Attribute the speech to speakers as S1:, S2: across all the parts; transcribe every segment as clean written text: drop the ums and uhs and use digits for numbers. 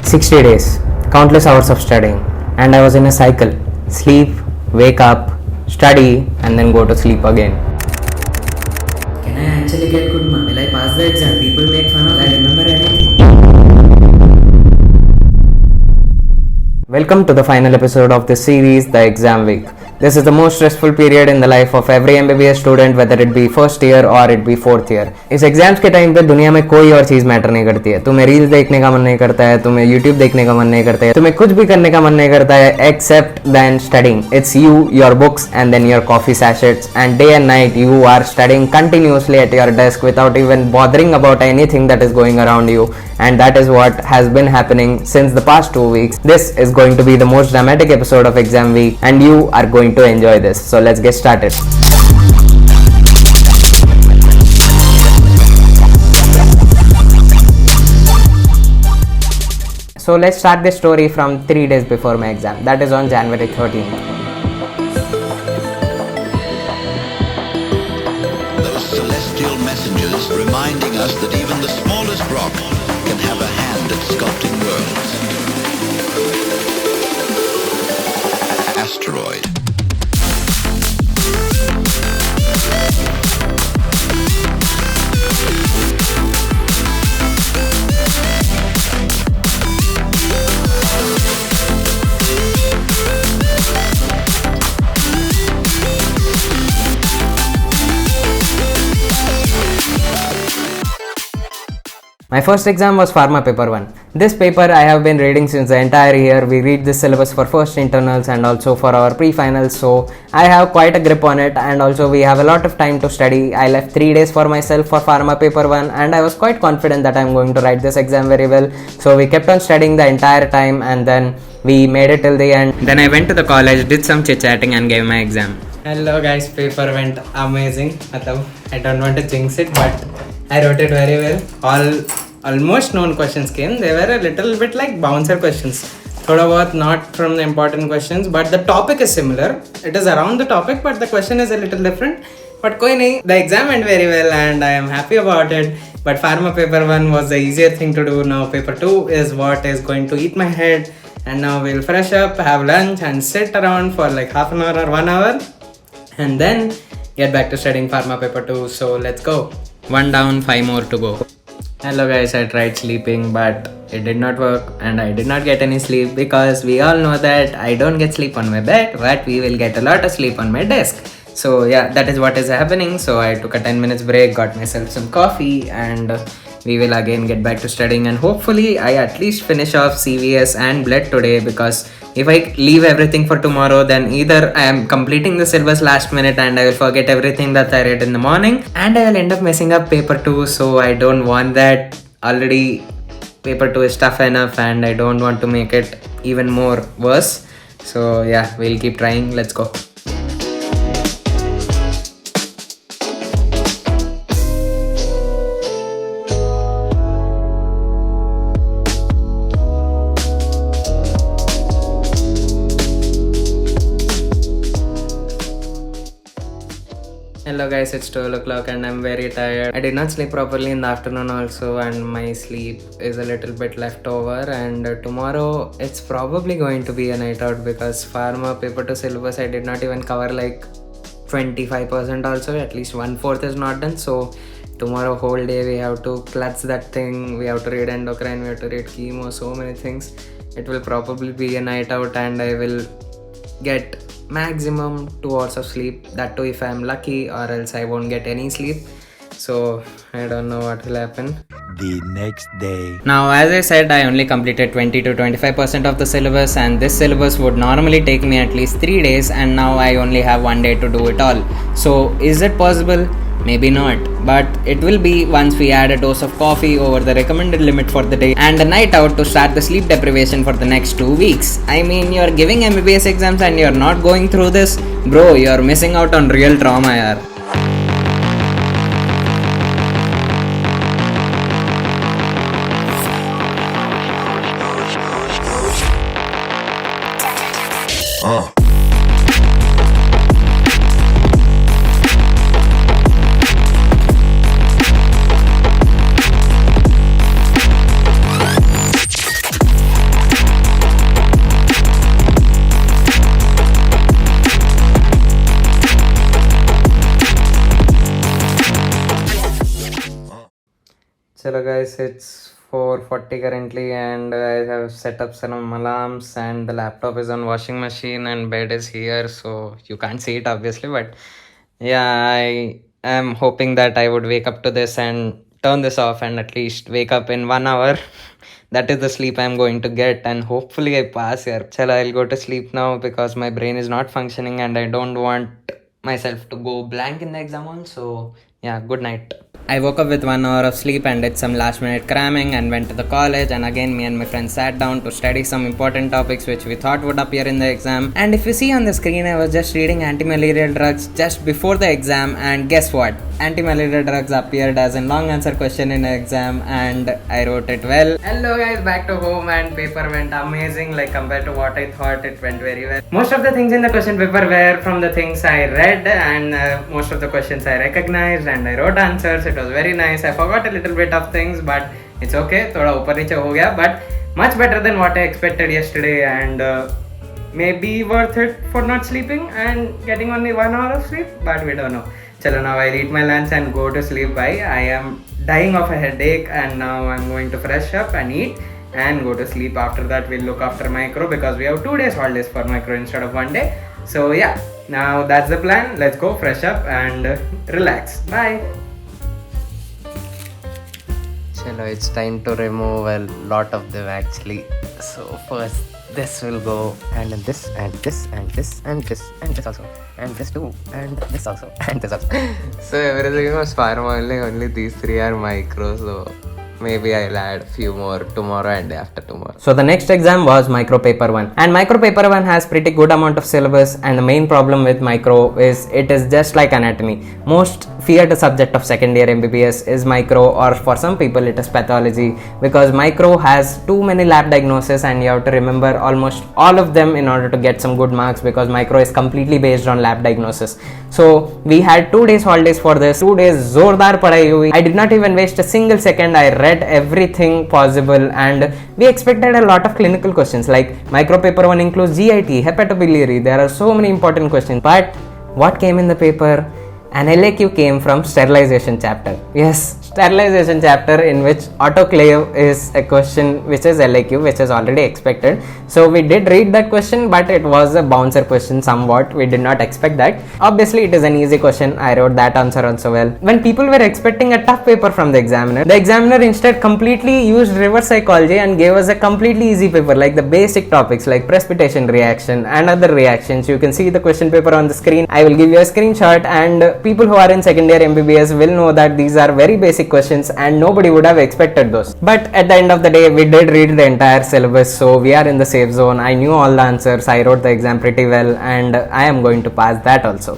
S1: 60 days, countless hours of studying, and I was in a cycle: sleep, wake up, study, and then go to sleep again.
S2: Can I actually get good mark? Will I pass the exam? People make fun of I remember anything.
S1: Welcome to the final episode of this series, The Exam Week. This is the most stressful period in the life of every MBBS student, whether it be first year or it be fourth year. इस exams के time पे दुनिया में कोई और चीज़ matter नहीं करती है. तुम्हें रील्स देखने का मन नहीं करता है, तुम्हें यूट्यूब देखने का मन नहीं करता है, तुम्हें कुछ भी करने का मन नहीं करता है except then studying. It's you, your books, and then your coffee sachets, and day and night you are studying continuously at your desk without even bothering about anything that is going around you. And that is what has been happening since the past 2 weeks. This is going to be the most dramatic episode of exam week, and you are going to enjoy this. So let's get started. So let's start this story from 3 days before my exam. That is on January 13th.
S3: Those celestial messengers reminding us that even the smallest rock can have a hand at sculpting worlds. Asteroid.
S1: My first exam was Pharma Paper 1. This paper I have been reading since the entire year. We read this syllabus for first internals and also for our pre-finals, so I have quite a grip on it, and also we have a lot of time to study. I left 3 days for myself for Pharma Paper 1, and I was quite confident that I am going to write this exam very well. So we kept on studying the entire time, and then we made it till the end. Then I went to the college, did some chit-chatting, and gave my exam. Hello guys, paper went amazing. I don't want to jinx it, but I wrote it very well. Almost known questions came. They were a little bit like bouncer questions. Thoda bahut not from the important questions, but the topic is similar. It is around the topic, but the question is a little different. But koi nahi, the exam went very well and I am happy about it. But Pharma Paper 1 was the easier thing to do. Now Paper 2 is what is going to eat my head. And now we'll fresh up, have lunch and sit around for like half an hour or 1 hour. And then get back to studying Pharma Paper 2. So let's go. 1 down, 5 more to go. Hello guys, I tried sleeping but it did not work and I did not get any sleep because we all know that I don't get sleep on my bed, but we will get a lot of sleep on my desk. So yeah, that is what is happening. So I took a 10 minutes break, got myself some coffee, and we will again get back to studying, and hopefully I at least finish off CVS and blood today, because if I leave everything for tomorrow, then either I am completing the syllabus last minute and I will forget everything that I read in the morning, and I will end up messing up paper 2. So I don't want that. Already paper 2 is tough enough and I don't want to make it even more worse. So yeah, we'll keep trying. Let's go. Hello guys, it's 12 o'clock and I'm very tired. I did not sleep properly in the afternoon also, and my sleep is a little bit left over, and tomorrow it's probably going to be a night out because Pharma Paper 2 syllabus I did not even cover like 25% also, at least 1/4 is not done. So tomorrow whole day we have to clutch that thing, we have to read endocrine, we have to read chemo, so many things. It will probably be a night out and I will get maximum 2 hours of sleep, that too if I am lucky, or else I won't get any sleep. So I don't know what will happen.
S4: The next day.
S1: Now, as I said, I only completed 20 to 25% of the syllabus, and this syllabus would normally take me at least 3 days, and now I only have 1 day to do it all. So is it possible? Maybe not, but it will be once we add a dose of coffee over the recommended limit for the day and a night out to start the sleep deprivation for the next 2 weeks. I mean, you're giving MBBS exams and you're not going through this? Bro, you're missing out on real trauma, yaar. Hello guys, it's 4:40 currently and I have set up some alarms and the laptop is on washing machine and bed is here, so you can't see it obviously, but yeah, I am hoping that I would wake up to this and turn this off and at least wake up in 1 hour. That is the sleep I'm going to get and hopefully I pass here. Chalo, I'll go to sleep now because my brain is not functioning and I don't want myself to go blank in the exam hall. So yeah, good night. I woke up with 1 hour of sleep and did some last minute cramming and went to the college, and again me and my friends sat down to study some important topics which we thought would appear in the exam. And if you see on the screen, I was just reading anti-malarial drugs just before the exam, and guess what? Anti-malarial drugs appeared as a long answer question in the exam and I wrote it well. Hello guys, back to home and paper went amazing, like compared to what I thought. It went very well. Most of the things in the question paper were from the things I read, and most of the questions I recognized and I wrote answers. It was very nice. I forgot a little bit of things, but it's okay. Thoda upar niche ho gaya, but much better than what I expected yesterday, and maybe worth it for not sleeping and getting only 1 hour of sleep, but we don't know. Chalo, now I'll eat my lunch and go to sleep. Bye. I am dying of a headache and now I'm going to fresh up and eat and go to sleep. After that we'll look after micro because we have 2 days holidays for micro instead of 1 day. So yeah, now that's the plan. Let's go fresh up and relax. Bye. Chalo, it's time to remove a lot of them actually. So first this will go, and then this and this and this and this and this also, and this too, and this also, and this also. So everything was pharma only these 3 are micro, so maybe I'll add a few more tomorrow and day after tomorrow. So the next exam was micro paper 1, and micro paper 1 has pretty good amount of syllabus, and the main problem with micro is it is just like anatomy. Most feared subject of second year MBBS is micro, or for some people it is pathology, because micro has too many lab diagnoses and you have to remember almost all of them in order to get some good marks, because micro is completely based on lab diagnosis. So we had 2 days holidays for this. 2 days zordar padai hui. I did not even waste a single second. I read everything possible, and we expected a lot of clinical questions, like micro paper 1 includes GIT, hepatobiliary. There are so many important questions, but what came in the paper? An LAQ came from sterilization chapter. Yes, sterilization chapter, in which autoclave is a question which is LAQ, which is already expected. So we did read that question, but it was a bouncer question somewhat. We did not expect that. Obviously it is an easy question. I wrote that answer also well. When people were expecting a tough paper from the examiner instead completely used reverse psychology and gave us a completely easy paper, like the basic topics like precipitation reaction and other reactions. You can see the question paper on the screen. I will give you a screenshot, and people who are in second year MBBS will know that these are very basic questions and nobody would have expected those. But at the end of the day, we did read the entire syllabus, so we are in the safe zone. I knew all the answers. I wrote the exam pretty well, and I am going to pass that also.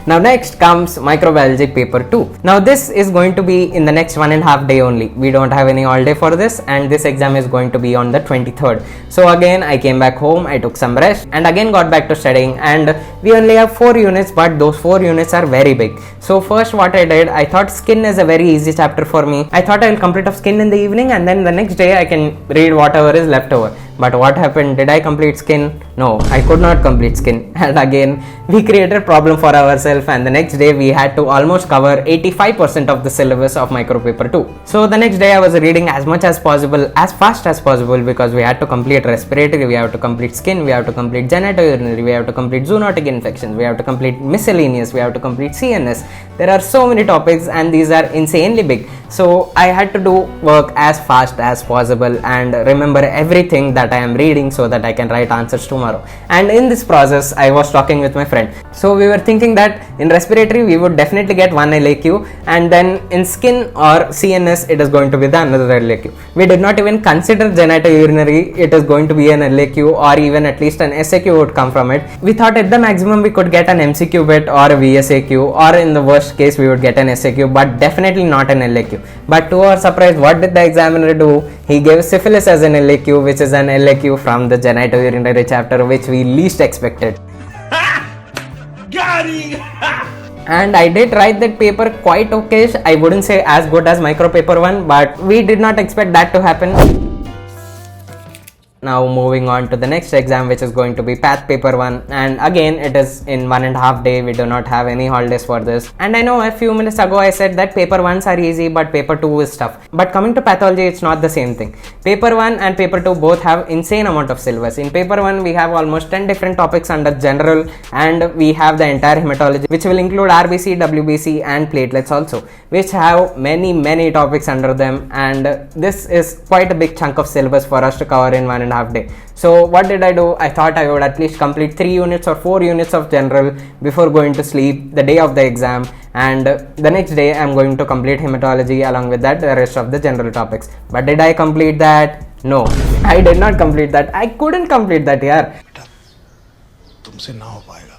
S1: Now next comes microbiology paper 2. Now this is going to be in the next 1.5 day only. We don't have any all day for this, and this exam is going to be on the 23rd. So again I came back home, I took some rest and again got back to studying, and we only have 4 units, but those 4 units are very big. So first what I did, I thought skin is a very easy chapter for me. I thought I will complete of skin in the evening and then the next day I can read whatever is left over. But what happened? Did I complete skin? No, I could not complete skin. And again, we created problem for ourselves, and the next day we had to almost cover 85% of the syllabus of micro paper 2. So the next day I was reading as much as possible, as fast as possible, because we had to complete respiratory, we have to complete skin, we have to complete genitourinary, we have to complete zoonotic infections, we have to complete miscellaneous, we have to complete CNS. There are so many topics and these are insanely big. So I had to do work as fast as possible and remember everything that I am reading so that I can write answers tomorrow. And in this process I was talking with my friend. So we were thinking that in respiratory we would definitely get one LAQ, and then in skin or CNS it is going to be the another LAQ. We did not even consider genitourinary. It is going to be an LAQ, or even at least an SAQ would come from it. We thought at the maximum we could get an MCQ bit or a VSAQ, or in the worst case we would get an SAQ, but definitely not an LAQ. But to our surprise, what did the examiner do? He gave syphilis as an LAQ, which is an LAQ from the genitourinary chapter, which we least expected.
S4: Got him!
S1: And I did write that paper quite okay. I wouldn't say as good as micro paper 1, but we did not expect that to happen. Now moving on to the next exam, which is going to be Path Paper 1, and again it is in 1.5 day. We do not have any holidays for this. And I know a few minutes ago I said that paper 1s are easy but paper 2 is tough. But coming to pathology, it's not the same thing. Paper 1 and paper 2 both have insane amount of syllabus. In paper 1 we have almost 10 different topics under general, and we have the entire hematology, which will include RBC, WBC and platelets also, which have many topics under them, and this is quite a big chunk of syllabus for us to cover in 1.5 day. So what did I do? I thought I would at least complete 3 units or 4 units of general before going to sleep the day of the exam, and the next day I'm going to complete hematology along with that the rest of the general topics. But did I complete that? No, I did not complete that. I couldn't complete that, yaar.
S4: तुमसे ना हो पाएगा.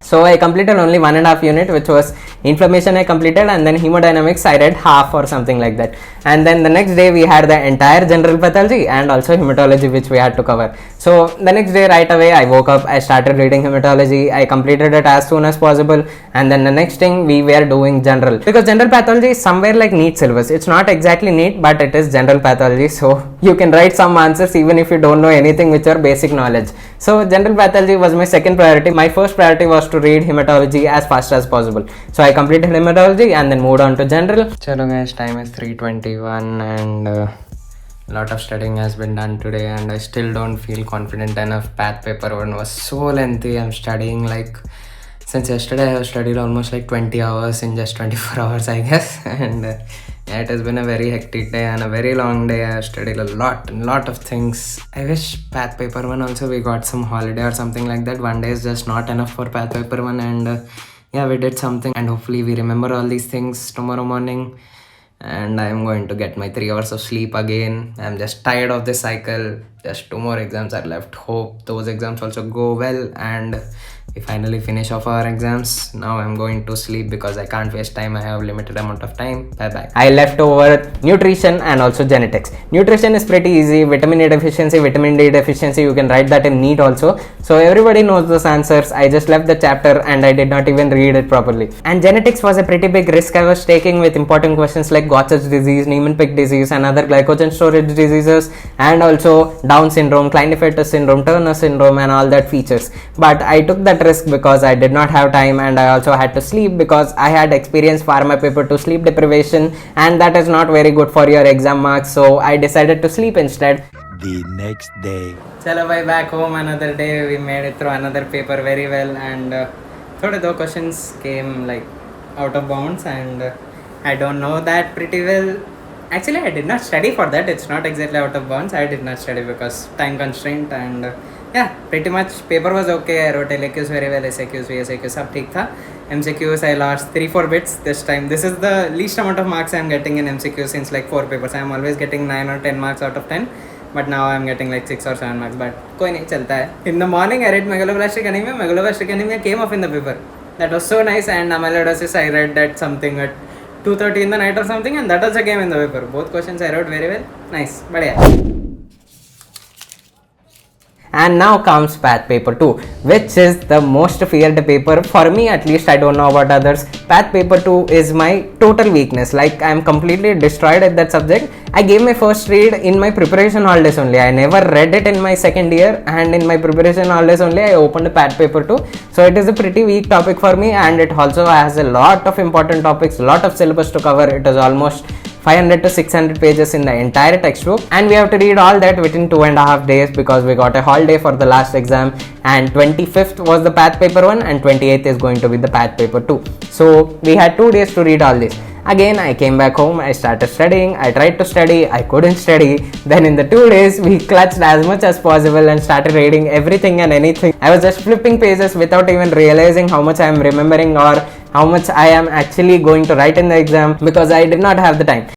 S1: So I completed only 1.5 unit, which was inflammation I completed, and then hemodynamics I read half or something like that. And then the next day we had the entire general pathology and also hematology, which we had to cover. So the next day right away I woke up, I started reading hematology, I completed it as soon as possible, and then the next thing we were doing general, because general pathology is somewhere like NEET syllabus. It's not exactly NEET, but it is general pathology, so you can write some answers even if you don't know anything with your basic knowledge. So general pathology was my second priority. My first priority was to read hematology as fast as possible. So I completed hematology and then moved on to general. Chalo guys, time is 3:21 and lot of studying has been done today, and I still don't feel confident enough. Path paper 1 was so lengthy. I'm studying like since yesterday. I have studied almost like 20 hours in just 24 hours I guess, and yeah, it has been a very hectic day and a very long day. I have studied a lot of things. I wish Path paper 1 also we got some holiday or something like that. One day is just not enough for Path paper 1, and yeah, we did something, and hopefully we remember all these things tomorrow morning. And I am going to get my 3 hours of sleep again. I'm just tired of this cycle. Just 2 more exams are left. Hope those exams also go well and we finally finish off our exams. Now I'm going to sleep because I can't waste time. I have limited amount of time. Bye bye. I left over nutrition and also genetics. Nutrition is pretty easy. Vitamin A deficiency, vitamin D deficiency, you can write that in NEET also. So everybody knows those answers. I just left the chapter and I did not even read it properly. And genetics was a pretty big risk I was taking with important questions like Gaucher's disease, Niemann-Pick disease and other glycogen storage diseases, and also Down syndrome, Klinefelter syndrome, Turner syndrome and all that features. But I took that risk because I did not have time, and I also had to sleep because I had experienced pharma paper 2 sleep deprivation, and that is not very good for your exam marks, so I decided to sleep instead.
S4: The next day.
S1: Chalo bhai, back home, another day. We made it through another paper very well, and though questions came like out of bounds, and I don't know that pretty well. Actually, I did not study for that. It's not exactly out of bounds. I did not study because time constraint, and yeah, pretty much paper was okay. I wrote LAQs very well, SAQs, VSAQs, sab theek tha. MCQs I lost 3-4 bits this time. This is the least amount of marks I am getting in MCQs since like 4 papers. I am always getting 9 or 10 marks out of 10. But now I am getting like 6 or 7 marks. But koi nahi, chalta hai. In the morning I read megaloblastic anemia. Megaloblastic anemia came off in the paper. That was so nice. And amyloidosis I read that something at 2:30 in the night or something, and that also came in the paper. Both questions I wrote very well. Nice. Badhiya. And now comes Path paper 2, which is the most feared paper for me, at least. I don't know about others. Path paper 2 is my total weakness. Like, I am completely destroyed at that subject. I gave my first read in my preparation holidays only. I never read it in my second year, and in my preparation holidays only I opened Path paper 2. So it is a pretty weak topic for me, and it also has a lot of important topics, lot of syllabus to cover. It is almost 500 to 600 pages in the entire textbook, and we have to read all that within 2.5 days because we got a holiday for the last exam, and 25th was the Path paper 1 and 28th is going to be the Path paper 2. So we had 2 days to read all this. Again, I came back home, I started studying, I tried to study, I couldn't study. Then in the 2 days, we clutched as much as possible and started reading everything and anything. I was just flipping pages without even realizing how much I am remembering or how much I am actually going to write in the exam because I did not have the time.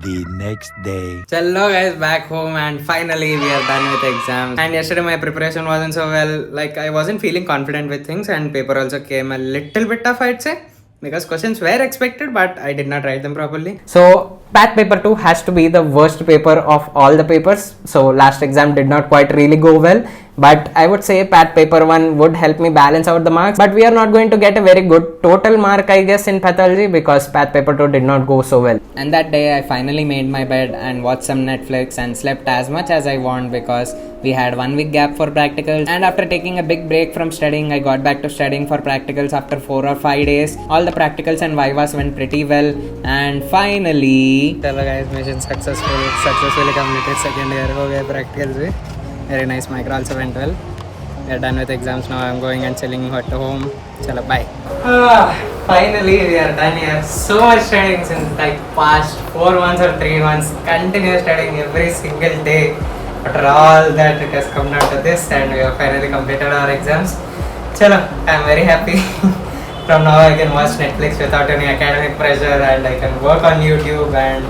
S4: The next day.
S1: Hello guys, back home, and finally we are done with exams. And yesterday my preparation wasn't so well. Like, I wasn't feeling confident with things, and paper also came a little bit tough, I'd say, because questions were expected but I did not write them properly. So Path paper 2 has to be the worst paper of all the papers. So last exam did not quite really go well, but I would say Path paper 1 would help me balance out the marks, but we are not going to get a very good total mark, I guess, in pathology because Path paper 2 did not go so well. And that day I finally made my bed and watched some Netflix and slept as much as I want because we had 1 week gap for practicals, and after taking a big break from studying, I got back to studying for practicals after 4 or 5 days. All the practicals and vivas went pretty well, and finally, hello guys, mission successfully completed. Second year ho gaye practicals bhi. Very nice. Micro also went well. We are done with exams now. I'm going and chilling at home. Chalo, bye. Finally we are done here. So much studying since like past 4 months or 3 months. Continuous studying every single day. After all that, it has come down to this, and we have finally completed our exams. Chalo, I'm very happy. From now I can watch Netflix without any academic pressure, and I can work on YouTube and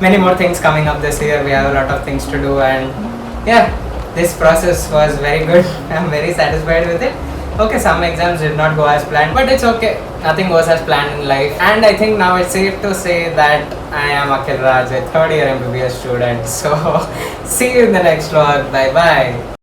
S1: many more things coming up this year. We have a lot of things to do, and yeah, this process was very good. I'm very satisfied with it. Okay, some exams did not go as planned, but it's okay. Nothing goes as planned in life. And I think now it's safe to say that I am Akhil Raj, a third year MBBS student. So, see you in the next vlog. Bye bye.